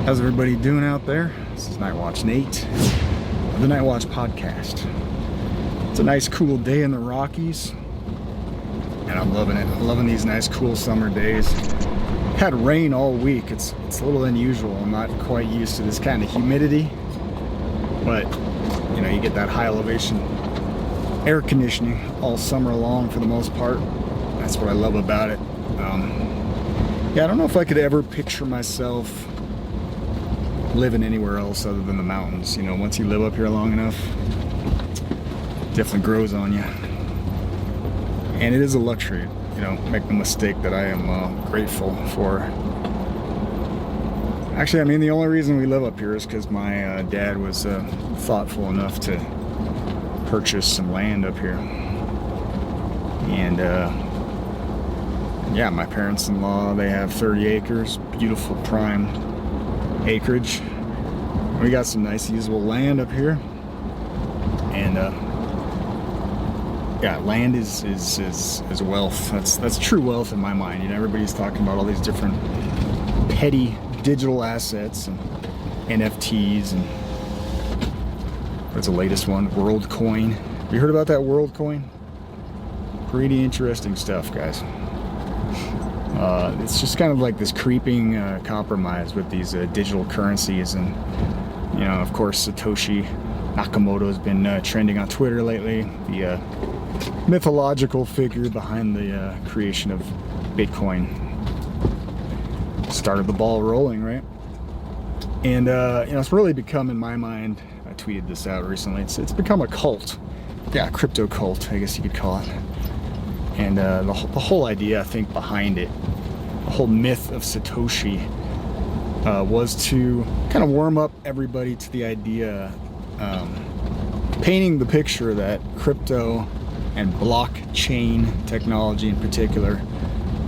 How's everybody doing out there? This is Nightwatch N8 of the Nightwatch Podcast. It's a nice cool day in the Rockies and I'm loving it. I'm loving these nice cool summer days. Had rain all week. It's a little unusual. I'm not quite used to this kind of humidity, but you know, you get that high elevation air conditioning all summer long for the most part. That's what I love about it. Yeah, I don't know if I could ever picture myself living anywhere else other than the mountains. You know, once you live up here long enough, it definitely grows on you. And it is a luxury, you know, make no mistake that I am grateful for. Actually, I mean, the only reason we live up here is because my dad was thoughtful enough to purchase some land up here. And yeah, my parents-in-law, they have 30 acres, beautiful prime acreage. We got some nice usable land up here, and yeah, land is wealth. That's true wealth in my mind. You know, everybody's talking about all these different petty digital assets and NFTs, and what's the latest one? WorldCoin. Have you heard about that WorldCoin? Pretty interesting stuff, guys. It's just kind of like this creeping compromise with these digital currencies, and you know, of course, Satoshi Nakamoto has been trending on Twitter lately, the mythological figure behind the creation of Bitcoin. Started the ball rolling, right? And you know, it's really become, in my mind, I tweeted this out recently, it's become a cult. Yeah, crypto cult, I guess you could call it. And the whole idea, I think, behind it, the whole myth of Satoshi was to kind of warm up everybody to the idea, painting the picture that crypto and blockchain technology in particular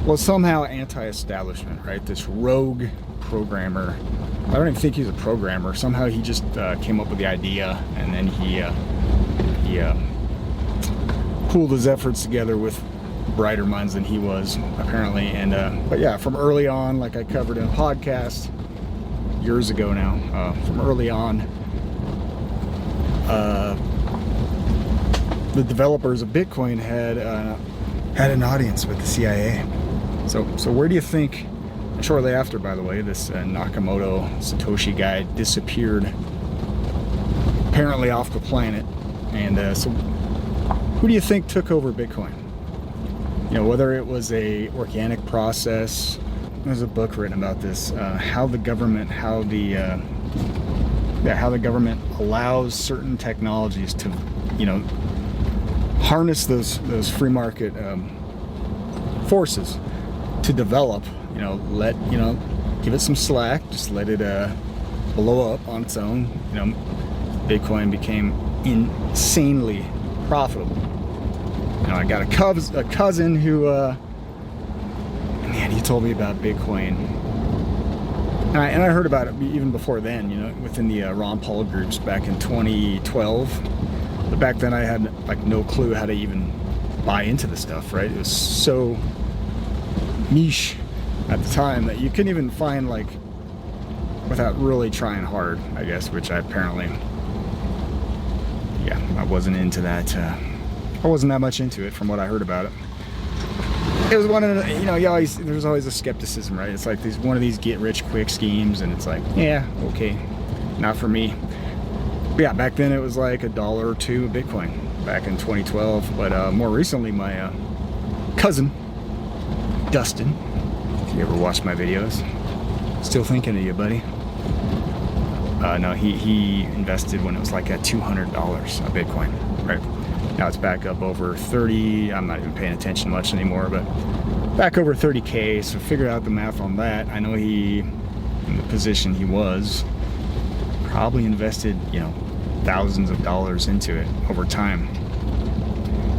was somehow anti-establishment, right? This rogue programmer, I don't even think he's a programmer, somehow he just came up with the idea, and then he pooled his efforts together with brighter minds than he was, apparently. And but yeah, from early on, like I covered in a podcast years ago now, from early on, the developers of Bitcoin had an audience with the CIA. So where do you think, shortly after, by the way, this Nakamoto Satoshi guy disappeared, apparently off the planet, and so who do you think took over Bitcoin? You know, whether it was a organic process. There's a book written about this, how the government allows certain technologies to, you know, harness those free market forces to develop. You know, give it some slack, just let it blow up on its own. You know, Bitcoin became insanely profitable. You know, I got a cousin who, man, he told me about Bitcoin, and I heard about it even before then. You know, within the Ron Paul groups back in 2012. But back then, I had like no clue how to even buy into the stuff. Right? It was so niche at the time that you couldn't even find, like, without really trying hard, I guess. Which I apparently, yeah, I wasn't into that. I wasn't that much into it from what I heard about it. It was one of the, you know, there's always a skepticism, right? It's like one of these get-rich-quick schemes, and it's like, yeah, okay, not for me. But yeah, back then it was like $1 or $2 a Bitcoin back in 2012. But more recently, my cousin, Dustin, if you ever watched my videos, still thinking of you, buddy. No, he invested when it was like at $200 a Bitcoin, right? Now it's back up over 30. I'm not even paying attention much anymore, but back over 30K. So figure out the math on that. I know he, in the position he was, probably invested, you know, thousands of dollars into it over time.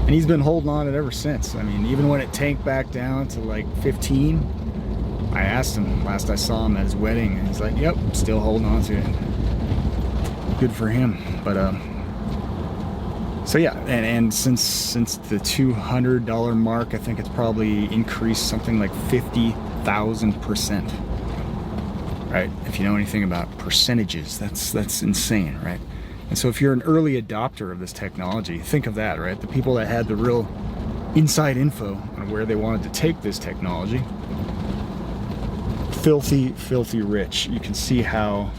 And he's been holding on it ever since. I mean, even when it tanked back down to like 15, I asked him last I saw him at his wedding, and he's like, yep, still holding on to it. Good for him. But so yeah, and since the $200 mark, I think it's probably increased something like 50,000%. right? If you know anything about percentages, that's insane, right? And so if you're an early adopter of this technology, think of that, right? The people that had the real inside info on where they wanted to take this technology, filthy rich. You can see how,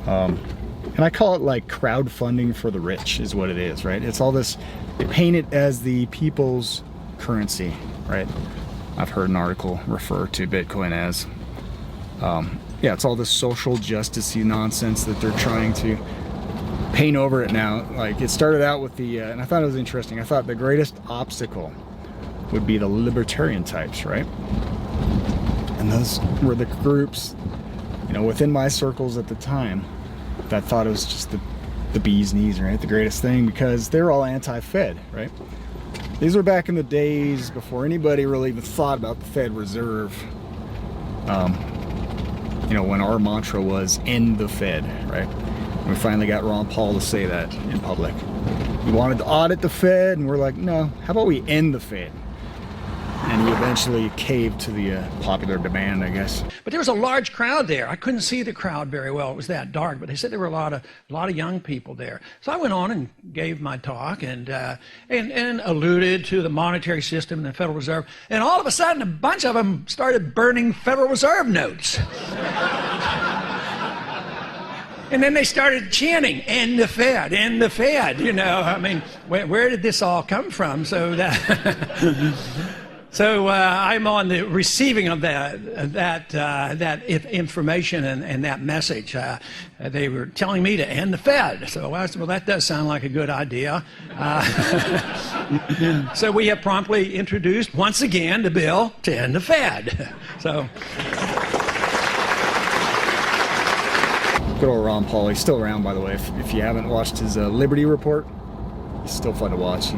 and I call it like crowdfunding for the rich is what it is, right? It's all this, they paint it as the people's currency, right? I've heard an article refer to Bitcoin as, yeah, it's all this social justice-y nonsense that they're trying to paint over it now. Like, it started out with the, and I thought it was interesting, I thought the greatest obstacle would be the libertarian types, right? And those were the groups, you know, within my circles at the time that thought it was just the bee's knees, right? The greatest thing, because they're all anti-Fed, right? These were back in the days before anybody really even thought about the Fed Reserve. You know, when our mantra was end the Fed, right? We finally got Ron Paul to say that in public. He wanted to audit the Fed, and we're like, no, how about we end the Fed? And he eventually caved to the popular demand, I guess. But there was a large crowd there. I couldn't see the crowd very well. It was that dark. But they said there were a lot of young people there. So I went on and gave my talk and alluded to the monetary system and the Federal Reserve. And all of a sudden, a bunch of them started burning Federal Reserve notes. And then they started chanting, end the Fed, end the Fed. You know, I mean, where did this all come from? So that... So I'm on the receiving of that information and that message. They were telling me to end the Fed. So I said, well, that does sound like a good idea. So we have promptly introduced, once again, the bill to end the Fed. So. Good old Ron Paul. He's still around, by the way. If you haven't watched his Liberty Report, he's still fun to watch.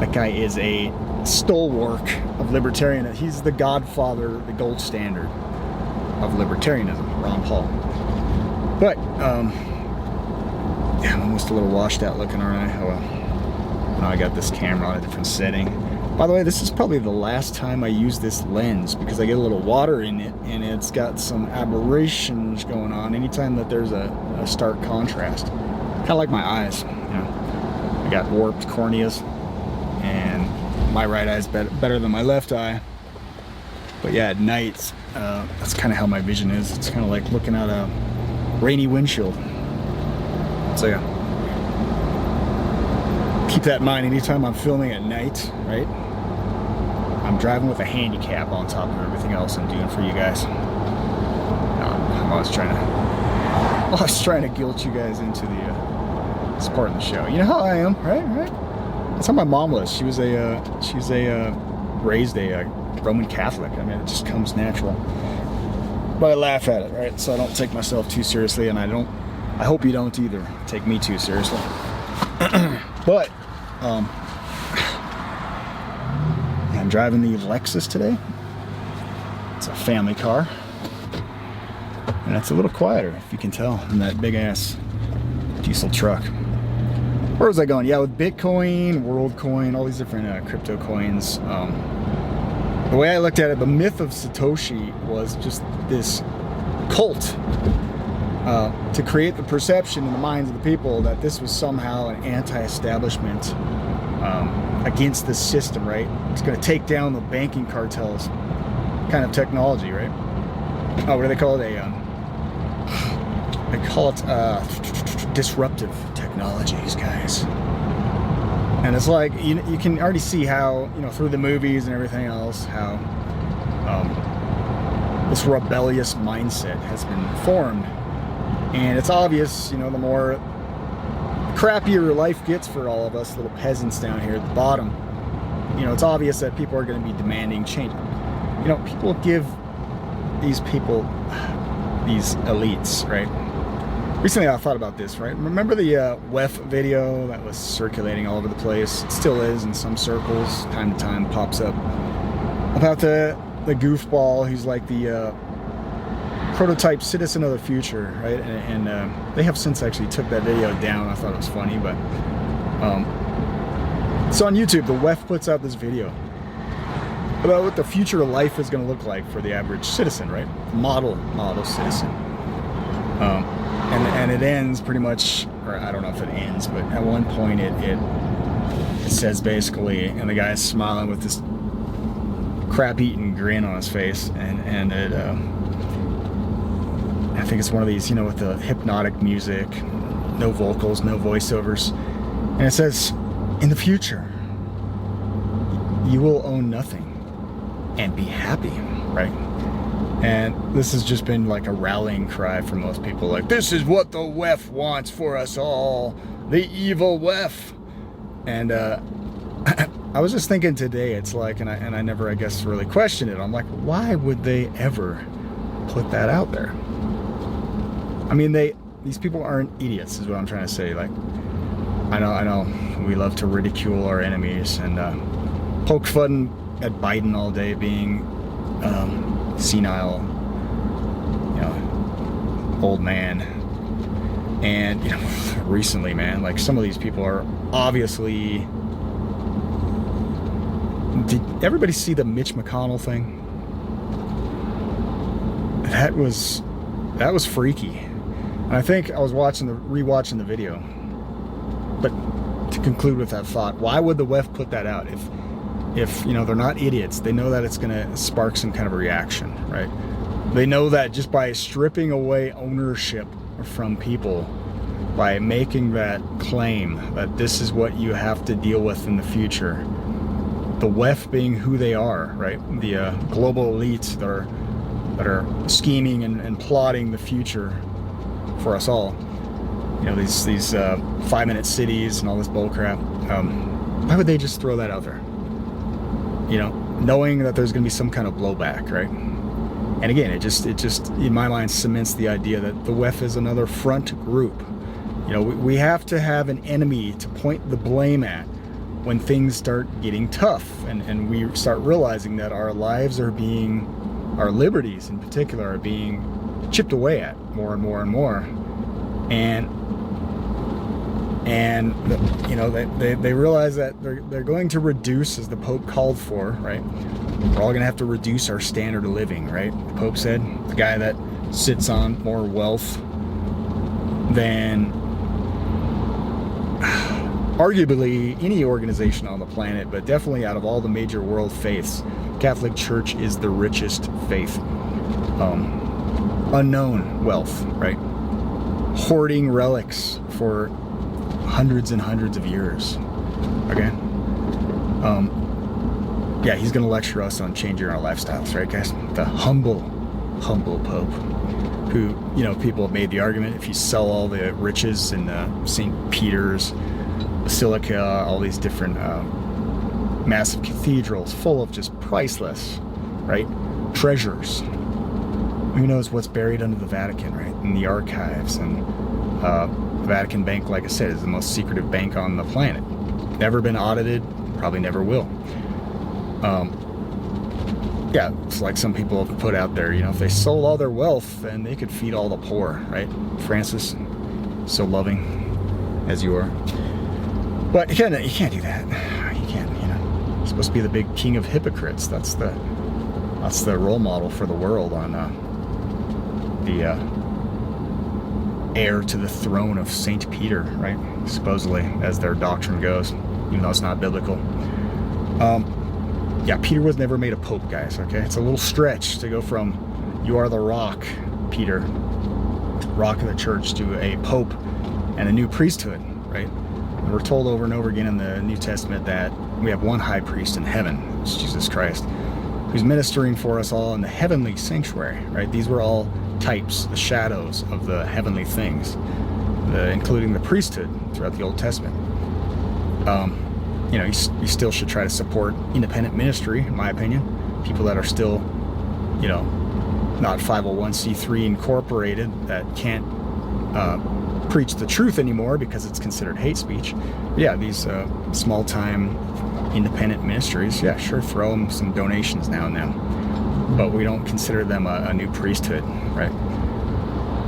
That guy is a stalwart of libertarian. He's the godfather, the gold standard of libertarianism, Ron Paul. But yeah, I'm almost a little washed out looking, aren't I? Oh well. Now I got this camera on a different setting. By the way, this is probably the last time I use this lens because I get a little water in it and it's got some aberrations going on anytime that there's a stark contrast. Kind of like my eyes, you know. I got warped corneas and my right eye is better than my left eye. But yeah, at night, that's kind of how my vision is. It's kind of like looking at a rainy windshield. So yeah, keep that in mind anytime I'm filming at night, right? I'm driving with a handicap on top of everything else I'm doing for you guys. I'm always trying to guilt you guys into this part of the show. You know how I am, right? That's how my mom was. She was raised a Roman Catholic. I mean, it just comes natural. But I laugh at it, right? So I don't take myself too seriously, and I hope you don't either take me too seriously. But I'm driving the Lexus today. It's a family car, and it's a little quieter, if you can tell, than that big ass diesel truck. Where was I going? Yeah, with Bitcoin, WorldCoin, all these different crypto coins. The way I looked at it, the myth of Satoshi was just this cult to create the perception in the minds of the people that this was somehow an anti-establishment against the system, right? It's going to take down the banking cartels kind of technology, right? Oh, what do they call it? They call it disruptive technologies, guys. And it's like, you can already see how, you know, through the movies and everything else, how this rebellious mindset has been formed. And it's obvious, you know, the more crappier life gets for all of us little peasants down here at the bottom, you know, it's obvious that people are going to be demanding change. You know, people give these people, these elites, right? Recently I thought about this, right? Remember the WEF video that was circulating all over the place? It still is in some circles, time to time pops up, about the goofball who's like the prototype citizen of the future, right? And they have since actually took that video down. I thought it was funny, but so on YouTube, the WEF puts out this video, about what the future of life is going to look like for the average citizen, right? Model citizen. And it ends pretty much, or I don't know if it ends, but at one point it says basically, and the guy's smiling with this crap-eating grin on his face, and it, I think it's one of these, with the hypnotic music, no vocals, no voiceovers, and it says, in the future, you will own nothing and be happy, right? And this has just been like a rallying cry for most people, like, this is what the WEF wants for us all, the evil WEF. And I was just thinking today, it's like, and I never, I guess, really questioned it. I'm like, why would they ever put that out there? I mean, these people aren't idiots, is what I'm trying to say. Like, I know, we love to ridicule our enemies and poke fun at Biden all day being senile, old man. And recently, man, like, some of these people are obviously. Did everybody see the Mitch McConnell thing? That was freaky. And I think I was rewatching the video. But to conclude with that thought, why would the WEF put that out? If they're not idiots, they know that it's going to spark some kind of a reaction, right? They know that just by stripping away ownership from people, by making that claim that this is what you have to deal with in the future, the WEF being who they are, right? The global elites that are scheming and plotting the future for us all. These 5-minute cities and all this bullcrap. Why would they just throw that out there? Knowing that there's going to be some kind of blowback, right? And again, it just in my mind cements the idea that the WEF is another front group. We have to have an enemy to point the blame at when things start getting tough, and we start realizing that our lives our liberties in particular, are being chipped away at more and more and more. And they realize that they're going to reduce, as the Pope called for, right? We're all going to have to reduce our standard of living, right? The Pope said, the guy that sits on more wealth than arguably any organization on the planet, but definitely out of all the major world faiths, Catholic Church is the richest faith. Unknown wealth, right? Hoarding relics for hundreds and hundreds of years. Okay? Yeah, he's going to lecture us on changing our lifestyles, right, guys? The humble Pope, who, people have made the argument, if you sell all the riches in St. Peter's Basilica, all these different massive cathedrals full of just priceless, right, treasures. Who knows what's buried under the Vatican, right, in the archives. And the Vatican Bank, like I said, is the most secretive bank on the planet. Never been audited, probably never will. Yeah, it's like some people have put out there, if they sold all their wealth, then they could feed all the poor, right? Francis, so loving as you are. But you can't do that. You can't, You're supposed to be the big king of hypocrites. That's the role model for the world on the heir to the throne of St. Peter, right? Supposedly, as their doctrine goes, even though it's not biblical. Yeah, Peter was never made a pope, guys, okay? It's a little stretch to go from you are the rock, Peter, rock of the church, to a pope and a new priesthood, right? And we're told over and over again in the New Testament that we have one high priest in heaven, it's Jesus Christ, who's ministering for us all in the heavenly sanctuary, right? These were all types, the shadows of the heavenly things, including the priesthood throughout the Old Testament. You still should try to support independent ministry, in my opinion. People that are still, not 501c3 incorporated, that can't preach the truth anymore because it's considered hate speech. But yeah, these small-time independent ministries, yeah, sure, throw them some donations now and then. But we don't consider them a new priesthood, right?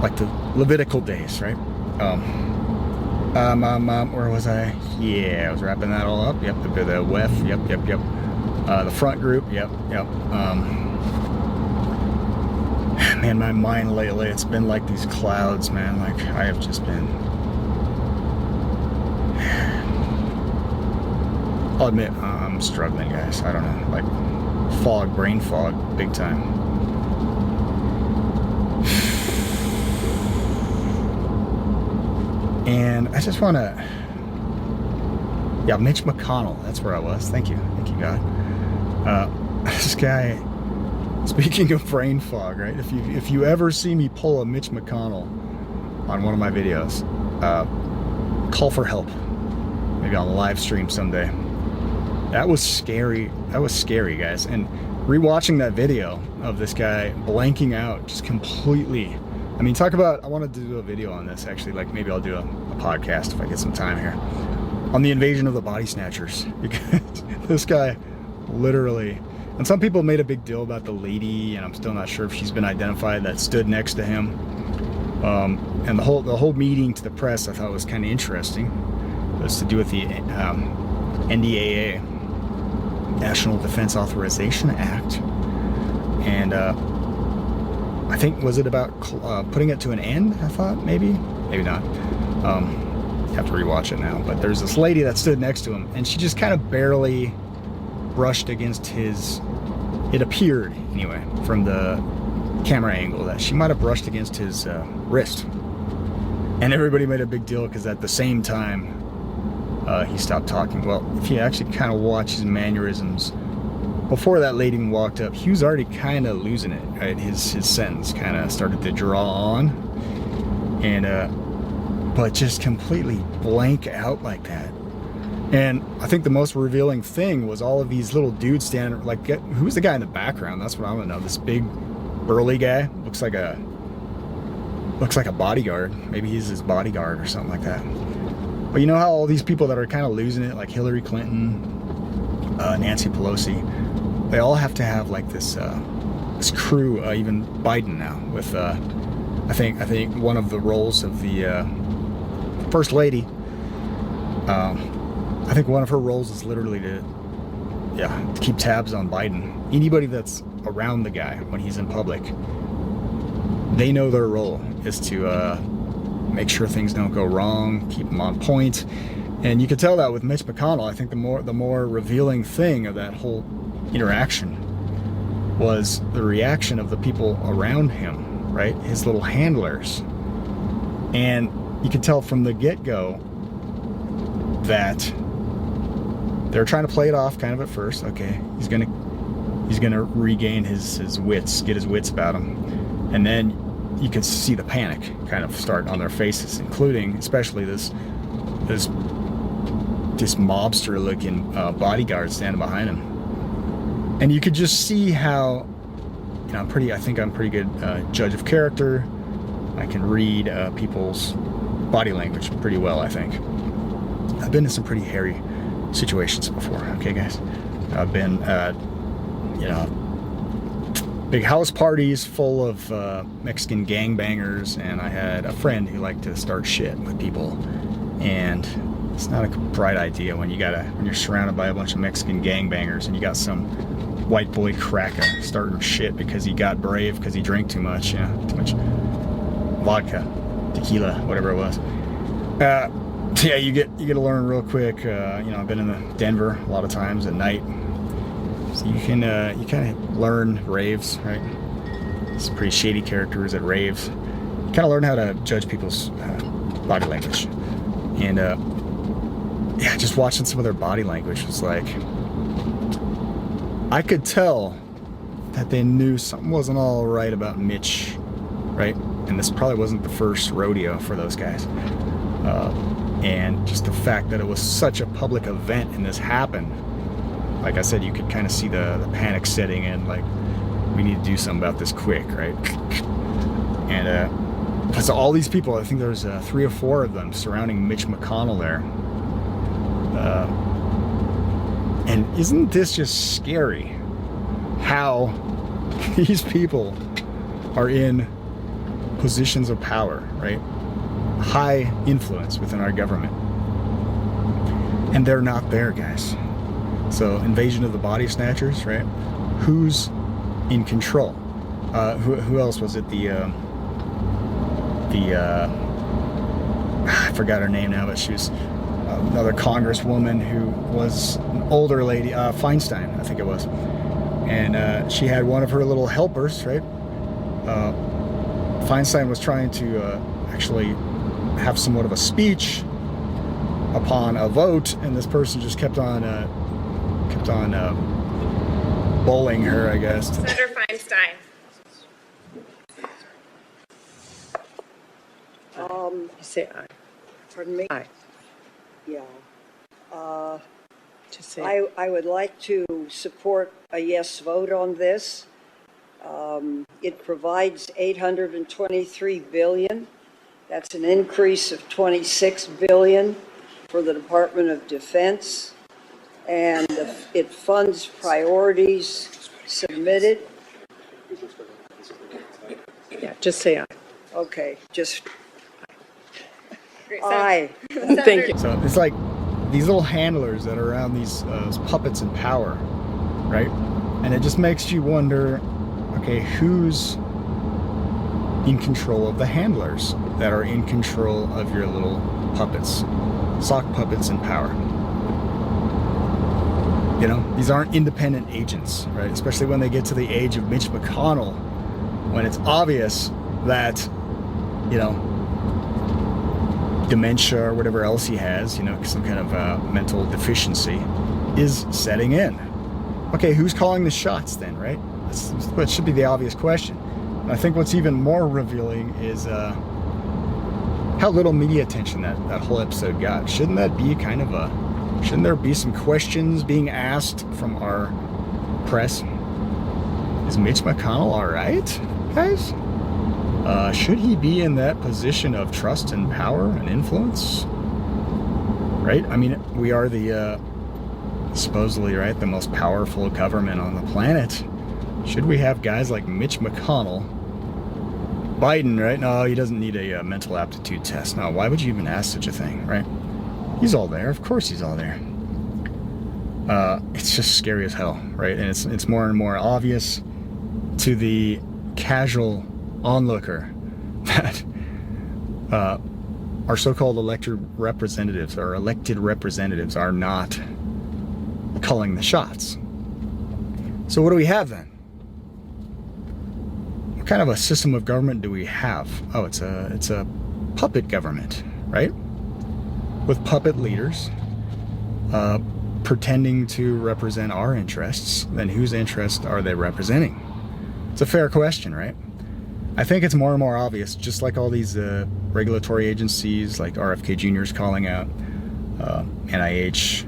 Like the Levitical days, right? Where was I? Yeah, I was wrapping that all up. Yep, the WEF. Yep. The front group, yep. Man, my mind lately, it's been like these clouds, man. Like, I have just been... I'll admit, I'm struggling, guys. I don't know, like, brain fog, big time. And I just want to... Yeah, Mitch McConnell, that's where I was. Thank you, God. This guy... Speaking of brain fog, right? If you ever see me pull a Mitch McConnell on one of my videos, call for help. Maybe on a live stream someday. That was scary. That was scary, guys. And rewatching that video of this guy blanking out, just completely. I mean, talk about. I wanted to do a video on this actually. Like maybe I'll do a podcast if I get some time here on the invasion of the body snatchers, because this guy literally. And some people made a big deal about the lady, and I'm still not sure if she's been identified, that stood next to him. And the whole meeting to the press I thought was kind of interesting. It was to do with the NDAA, National Defense Authorization Act. And I think, was it about putting it to an end, I thought? Maybe not. Have to rewatch it now. But there's this lady that stood next to him, and she just kind of barely brushed against his, it appeared anyway from the camera angle that she might have brushed against his wrist, and everybody made a big deal because at the same time he stopped talking. Well, if you actually kind of watch his mannerisms before that lady walked up, he was already kind of losing it, right? His sentence kind of started to draw on, and but just completely blank out like that. And I think the most revealing thing was all of these little dudes standing, like, who's the guy in the background? That's what I want to know. This big, burly guy, looks like a bodyguard. Maybe he's his bodyguard or something like that. But you know how all these people that are kind of losing it, like Hillary Clinton, Nancy Pelosi, they all have to have like this crew. Even Biden now, with I think one of the roles of the First Lady. I think one of her roles is literally to keep tabs on Biden. Anybody that's around the guy when he's in public, they know their role is to make sure things don't go wrong, keep them on point. And you could tell that with Mitch McConnell. I think the more revealing thing of that whole interaction was the reaction of the people around him, right? His little handlers. And you could tell from the get-go that they're trying to play it off kind of at first. Okay, he's gonna regain his wits, get his wits about him, and then you can see the panic kind of start on their faces, including especially this mobster-looking bodyguard standing behind him, and you could just see how, you know, I think I'm pretty good judge of character. I can read people's body language pretty well, I think. I've been in some pretty hairy situations before, okay, guys? I've been, big house parties full of Mexican gangbangers, and I had a friend who liked to start shit with people, and it's not a bright idea when you're surrounded by a bunch of Mexican gangbangers and you got some white boy cracker starting shit because he got brave because he drank too much, too much vodka, tequila, whatever it was. Yeah, you get to learn real quick. I've been in Denver a lot of times at night, so you kind of learn raves, right? Some pretty shady characters at raves. You kind of learn how to judge people's body language, and just watching some of their body language was like, I could tell that they knew something wasn't all right about Mitch, right? And this probably wasn't the first rodeo for those guys. And just the fact that it was such a public event and this happened, like I said, you could kind of see the panic setting in, like, we need to do something about this quick, right? And so all these people, I think there's 3 or 4 of them surrounding Mitch McConnell there. And isn't this just scary how these people are in positions of power, right? High influence within our government, and they're not there, guys. So invasion of the body snatchers, right? Who's in control? Who else was it? I forgot her name now, but she was another congresswoman who was an older lady, Feinstein, I think it was. And she had one of her little helpers, right? Feinstein was trying to actually have somewhat of a speech upon a vote, and this person just kept on bullying her, I guess. Senator Feinstein. You say aye. Pardon me? Aye. Yeah. Just say I would like to support a yes vote on this. It provides $823 billion. That's an increase of $26 billion for the Department of Defense. And it funds priorities submitted. yeah. Just say aye. Okay, just Great. aye. Thank you. So it's like these little handlers that are around these puppets in power, right? And it just makes you wonder, okay, who's in control of the handlers that are in control of your little puppets, sock puppets in power? You know, these aren't independent agents, right? Especially when they get to the age of Mitch McConnell, when it's obvious that, you know, dementia or whatever else he has, you know, some kind of mental deficiency is setting in. Okay, who's calling the shots then, right? That should be the obvious question. And I think what's even more revealing is how little media attention that whole episode got. Shouldn't there be some questions being asked from our press? Is Mitch McConnell all right, guys? Should he be in that position of trust and power and influence? Right? I mean, we are the supposedly, right, the most powerful government on the planet. Should we have guys like Mitch McConnell? Biden, right? No, he doesn't need a mental aptitude test. No, why would you even ask such a thing, right? He's all there. Of course he's all there. It's just scary as hell, right? And it's more and more obvious to the casual onlooker that our so-called elected representatives are not calling the shots. So what do we have then? What kind of a system of government do we have? Oh, it's a puppet government, right? With puppet leaders pretending to represent our interests. Then whose interests are they representing? It's a fair question, right? I think it's more and more obvious, just like all these regulatory agencies like RFK Jr. is calling out, NIH,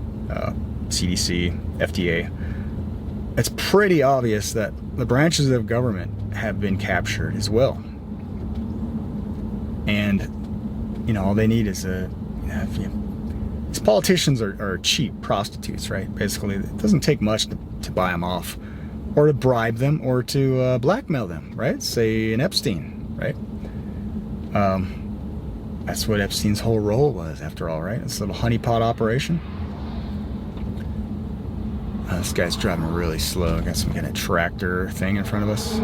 CDC, FDA. It's pretty obvious that the branches of government have been captured as well. And, you know, all they need is these politicians are cheap prostitutes, right? Basically, it doesn't take much to buy them off, or to bribe them, or to blackmail them, right? Say an Epstein, right? That's what Epstein's whole role was, after all, right? This little honeypot operation. This guy's driving really slow. Got some kind of tractor thing in front of us.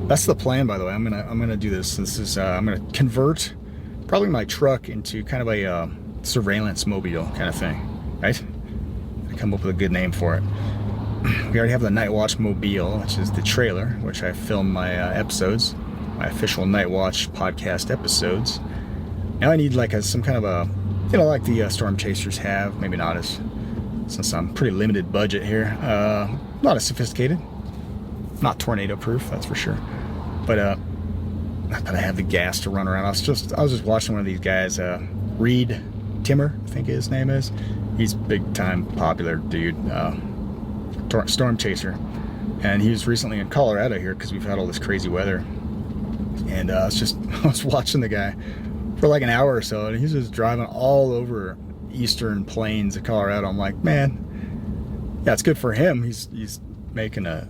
That's the plan, by the way. I'm gonna do this. This is I'm gonna convert probably my truck into kind of a surveillance mobile kind of thing, right? I come up with a good name for it. We already have the Nightwatch Mobile, which is the trailer, which I filmed my episodes, my official Nightwatch podcast episodes. Now I need like some kind of a, you know, like the Storm Chasers have, maybe not as, since I'm pretty limited budget here, not as sophisticated, not tornado proof, that's for sure. But not that I have the gas to run around. I was just watching one of these guys, Reed Timmer, I think his name is. He's big time popular dude. Storm chaser, and he was recently in Colorado here because we've had all this crazy weather, and I was watching the guy for like an hour or so, and he's just driving all over eastern plains of Colorado. I'm like, man, yeah, it's good for him. He's making a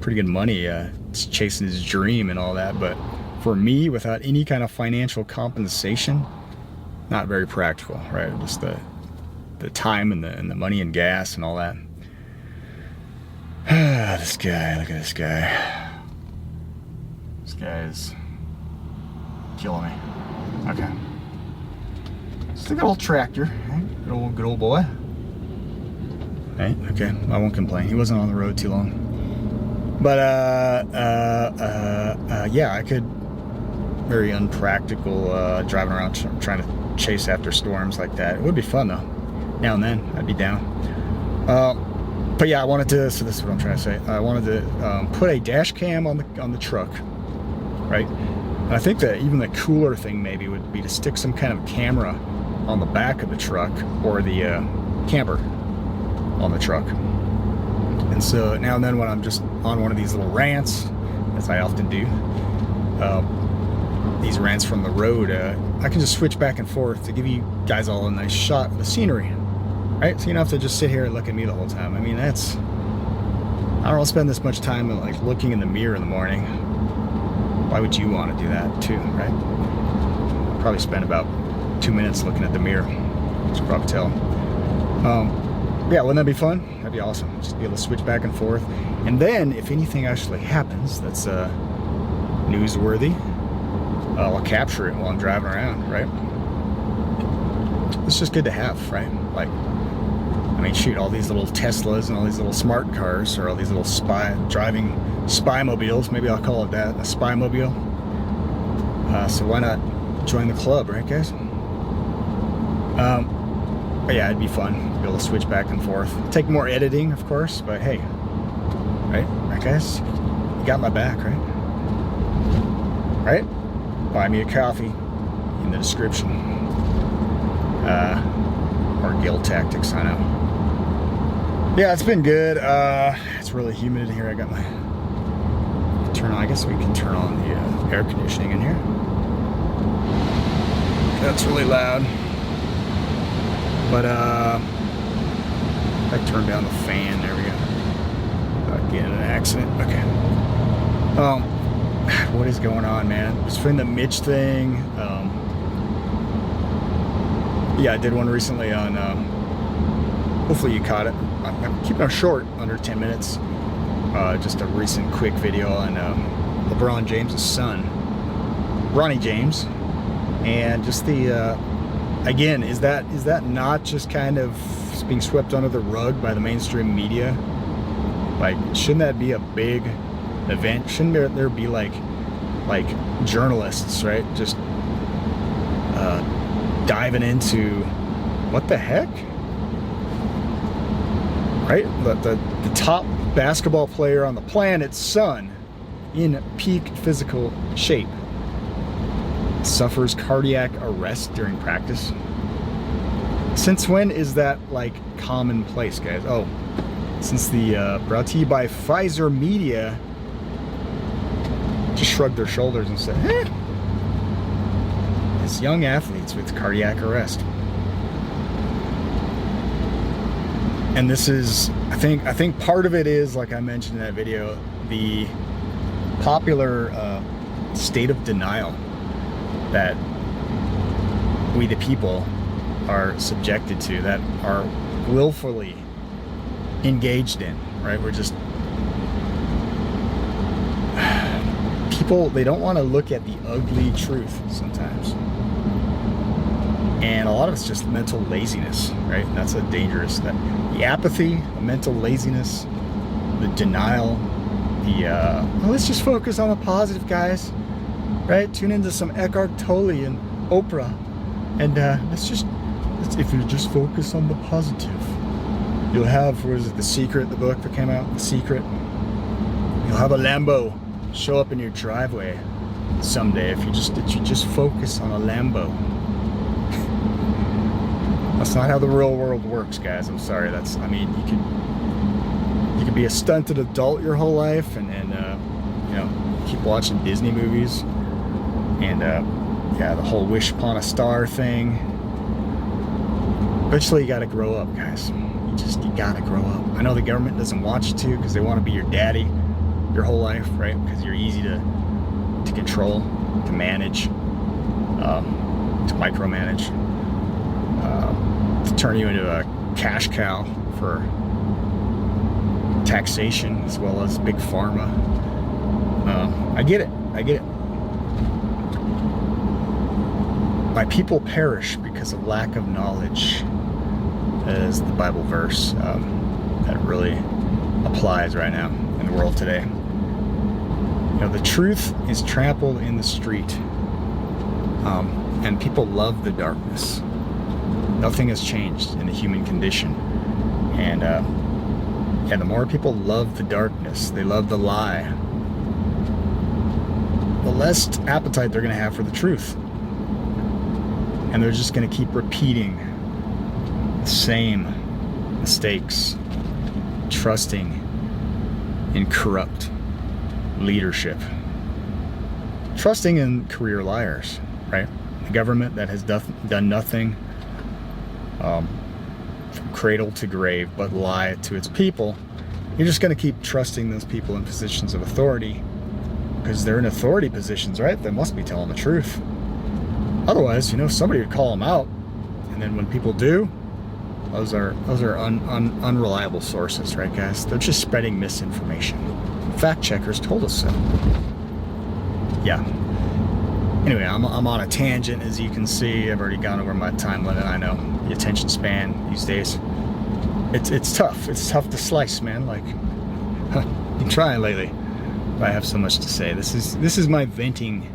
pretty good money, chasing his dream and all that, but for me, without any kind of financial compensation, not very practical, right? Just the time and the money and gas and all that. This guy, look at this guy. This guy is killing me. Okay. It's a good old tractor, right? Good old boy. Right? Okay, I won't complain. He wasn't on the road too long. But yeah, I could. Very unpractical driving around trying to chase after storms like that. It would be fun though. Now and then, I'd be down. But yeah, I wanted to. So this is what I'm trying to say. I wanted to put a dash cam on the truck, right? And I think that even the cooler thing maybe would be to stick some kind of camera on the back of the truck or the camper on the truck. And so now and then when I'm just on one of these little rants, as I often do, these rants from the road, I can just switch back and forth to give you guys all a nice shot of the scenery, right? So you don't have to just sit here and look at me the whole time. I mean, I don't want to spend this much time like looking in the mirror in the morning. Why would you want to do that too, right? Probably spend about 2 minutes looking at the mirror. You should probably tell. Yeah, wouldn't that be fun? That'd be awesome. Just be able to switch back and forth. And then, if anything actually happens that's newsworthy, I'll capture it while I'm driving around, right? It's just good to have, right? Like, I mean, shoot, all these little Teslas and all these little smart cars, or all these little driving spy-mobiles, maybe I'll call it that, a spy-mobile. So why not join the club, right, guys? But yeah, it'd be fun to be able to switch back and forth. Take more editing, of course, but hey, right, guys? You got my back, right? Right? Buy me a coffee in the description. Or guild tactics, I know. Yeah, it's been good. It's really humid in here. I got my turn on. I guess we can turn on the air conditioning in here. That's really loud. But I turned down the fan. There we go. Getting an accident. Okay. What is going on, man? Just from the Mitch thing. Yeah, I did one recently on. Hopefully you caught it. I'm keeping it short, under 10 minutes. Just a recent quick video on LeBron James' son, Bronny James, and just the. Again, is that not just kind of being swept under the rug by the mainstream media? Like, shouldn't that be a big event? Shouldn't there be like journalists, right? Just diving into what the heck, right? The top basketball player on the planet's son, in peak physical shape, suffers cardiac arrest during practice. Since when is that like commonplace, guys? Oh, since the brought to you by Pfizer media just shrugged their shoulders and said, it's young athletes with cardiac arrest. And this is, I think part of it is, like I mentioned in that video, the popular state of denial that we the people are subjected to, that are willfully engaged in, right? We're just people, they don't want to look at the ugly truth sometimes, and a lot of it's just mental laziness, right? And that's a dangerous, that the apathy, the mental laziness, the denial, the well, let's just focus on the positive, guys, right? Tune into some Eckhart Tolle and Oprah, and if you just focus on the positive, you'll have, what is it, The Secret, the book that came out, The Secret. You'll have a Lambo show up in your driveway someday if you just focus on a Lambo. That's not how the real world works, guys. I'm sorry. You can be a stunted adult your whole life and keep watching Disney movies and the whole wish upon a star thing. Eventually you gotta grow up, guys. You gotta grow up. I know the government doesn't want you to, because they want to be your daddy your whole life, right? Because you're easy to control, to manage, to micromanage. turn you into a cash cow for taxation as well as big pharma. I get it. My people perish because of lack of knowledge, is the Bible verse that really applies right now in the world today. You know, the truth is trampled in the street, and people love the darkness. Nothing has changed in the human condition, and the more people love the darkness, they love the lie, the less appetite they're going to have for the truth, and they're just going to keep repeating the same mistakes, trusting in corrupt leadership, trusting in career liars, right? The government that has done nothing from cradle to grave but lie to its people. You're just going to keep trusting those people in positions of authority because they're in authority positions, right? They must be telling the truth. Otherwise, you know, somebody would call them out, and then when people do, those are unreliable sources, right, guys? They're just spreading misinformation. Fact checkers told us so. Yeah. Anyway, I'm on a tangent, as you can see. I've already gone over my time limit. I know the attention span these days. It's tough. It's tough to slice, man. Like, I'm trying lately. But I have so much to say. This is my venting.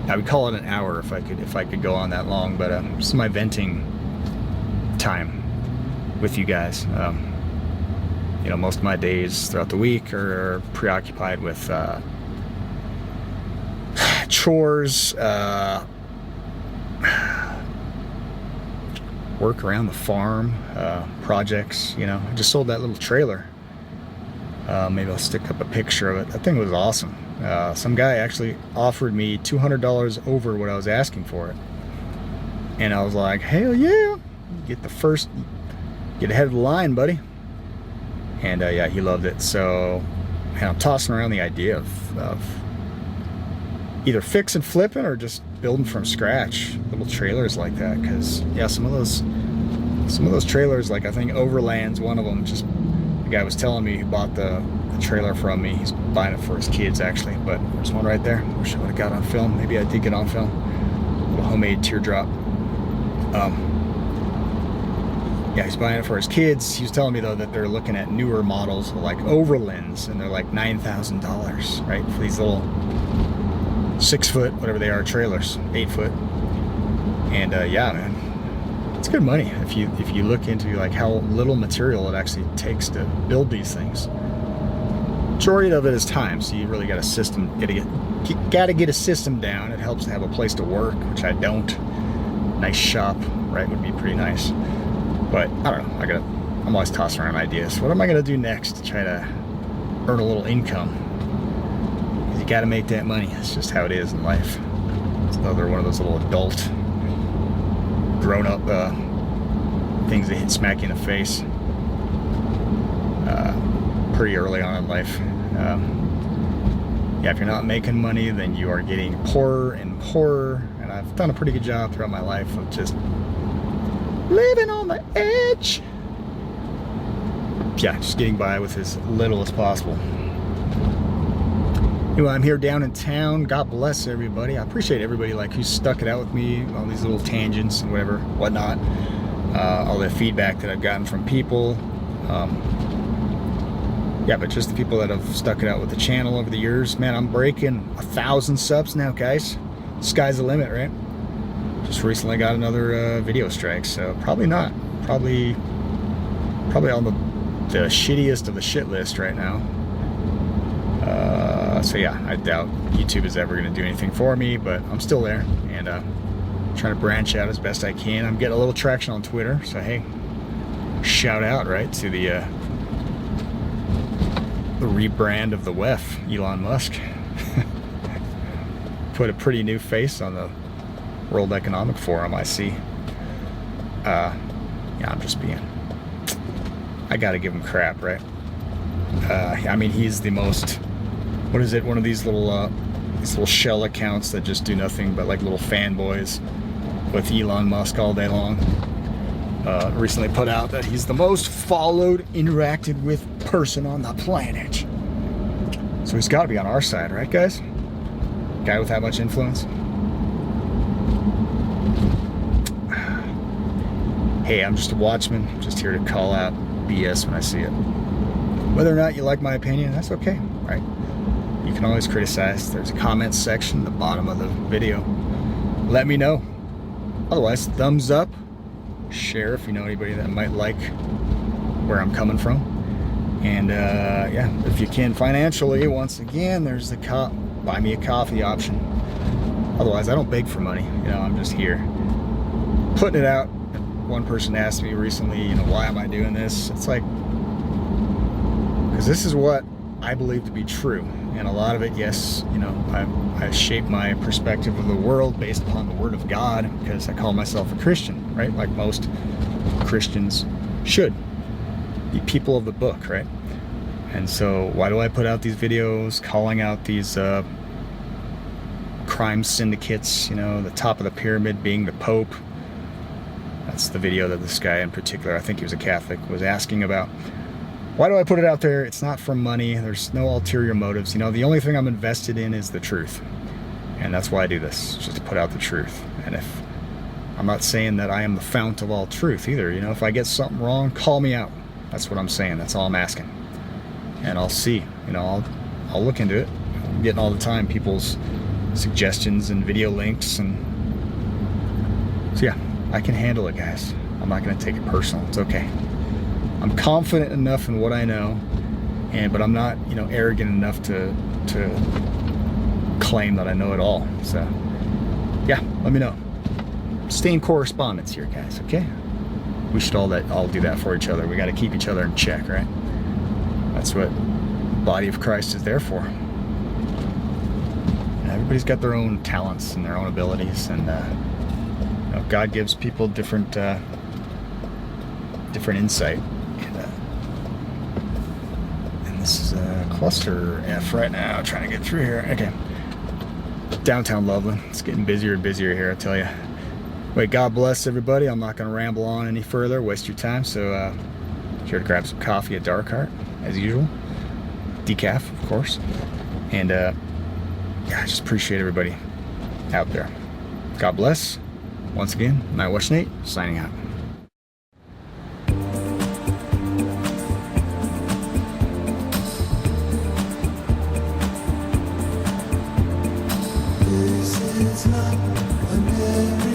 I would call it an hour if I could go on that long, but this is my venting time with you guys. You know, most of my days throughout the week are preoccupied with chores, work around the farm, projects. You know, I just sold that little trailer. Maybe I'll stick up a picture of it. That thing was awesome. Some guy actually offered me $200 over what I was asking for it, and I was like, hell yeah, get ahead of the line, buddy. And yeah, he loved it. So, man, I'm tossing around the idea of either fix and flipping or just building from scratch little trailers like that. Because yeah, some of those trailers, like I think Overland's one of them. Just the guy was telling me he bought the trailer from me. He's buying it for his kids actually. But there's one right there. Wish I would have got on film. Maybe I did get on film. A little homemade teardrop. Yeah, he's buying it for his kids. He was telling me though that they're looking at newer models like Overlands, and they're like $9,000, right? For these little 6 foot, whatever they are, trailers, 8 foot. And yeah, man, it's good money if you look into like how little material it actually takes to build these things. Majority of it is time, so you really got a system. Gotta get a system down. It helps to have a place to work, which I don't. Nice shop, right? Would be pretty nice. But I don't know. I'm always tossing around ideas. What am I gonna do next to try to earn a little income? You gotta make that money. It's just how it is in life. It's another one of those little adult, grown-up things that hit smack you in the face pretty early on in life. Yeah, if you're not making money, then you are getting poorer and poorer. And I've done a pretty good job throughout my life of just living on the edge. Yeah, just getting by with as little as possible. Anyway, I'm here down in town. God bless everybody. I appreciate everybody like who stuck it out with me on these little tangents and whatnot. All the feedback that I've gotten from people. Yeah, but just the people that have stuck it out with the channel over the years. Man, I'm breaking 1,000 subs now, guys. Sky's the limit, right? Just recently got another video strike, so probably not. Probably on the shittiest of the shit list right now. So yeah, I doubt YouTube is ever going to do anything for me, but I'm still there and trying to branch out as best I can. I'm getting a little traction on Twitter, so hey, shout out, right, to the rebrand of the WEF, Elon Musk. Put a pretty new face on the World Economic Forum, I see. Yeah, I'm just being... I gotta give him crap, right? I mean, he's the most... What is it? One of these little shell accounts that just do nothing but like little fanboys with Elon Musk all day long. Recently put out that he's the most followed, interacted with person on the planet. So he's got to be on our side, right, guys? Guy with that much influence. Hey, I'm just a watchman. I'm just here to call out BS when I see it. Whether or not you like my opinion, that's okay, right? You can always criticize. There's a comments section at the bottom of the video. Let me know. Otherwise, thumbs up. Share if you know anybody that might like where I'm coming from. And yeah, if you can financially, once again, there's the buy me a coffee option. Otherwise, I don't beg for money. You know, I'm just here putting it out. One person asked me recently, you know, why am I doing this? It's like, because this is what I believe to be true. And a lot of it, yes, you know, I shape my perspective of the world based upon the Word of God, because I call myself a Christian, right? Like most Christians should be people of the book, right? And so why do I put out these videos calling out these crime syndicates, you know, the top of the pyramid being the Pope? That's the video that this guy in particular, I think he was a Catholic, was asking about. Why do I put it out there? It's not for money. There's no ulterior motives. You know, the only thing I'm invested in is the truth. And that's why I do this, just to put out the truth. And if I'm not saying that I am the fount of all truth either. You know, if I get something wrong, call me out. That's what I'm saying. That's all I'm asking. And I'll see. You know, I'll look into it. I'm getting all the time people's suggestions and video links. And so yeah, I can handle it, guys. I'm not going to take it personal. It's okay. I'm confident enough in what I know, but I'm not, you know, arrogant enough to claim that I know it all. So, yeah, let me know. Stay in correspondence here, guys. Okay? We should all do that for each other. We got to keep each other in check, right? That's what the body of Christ is there for. And everybody's got their own talents and their own abilities, and you know, God gives people different insight. And this is a cluster F right now, trying to get through here. Okay. Downtown Loveland. It's getting busier and busier here, I tell you. Wait, God bless everybody. I'm not going to ramble on any further, waste your time. So, here to grab some coffee at Dark Heart, as usual. Decaf, of course. And, yeah, I just appreciate everybody out there. God bless. Once again, Nightwatch N8, signing out. This is not America.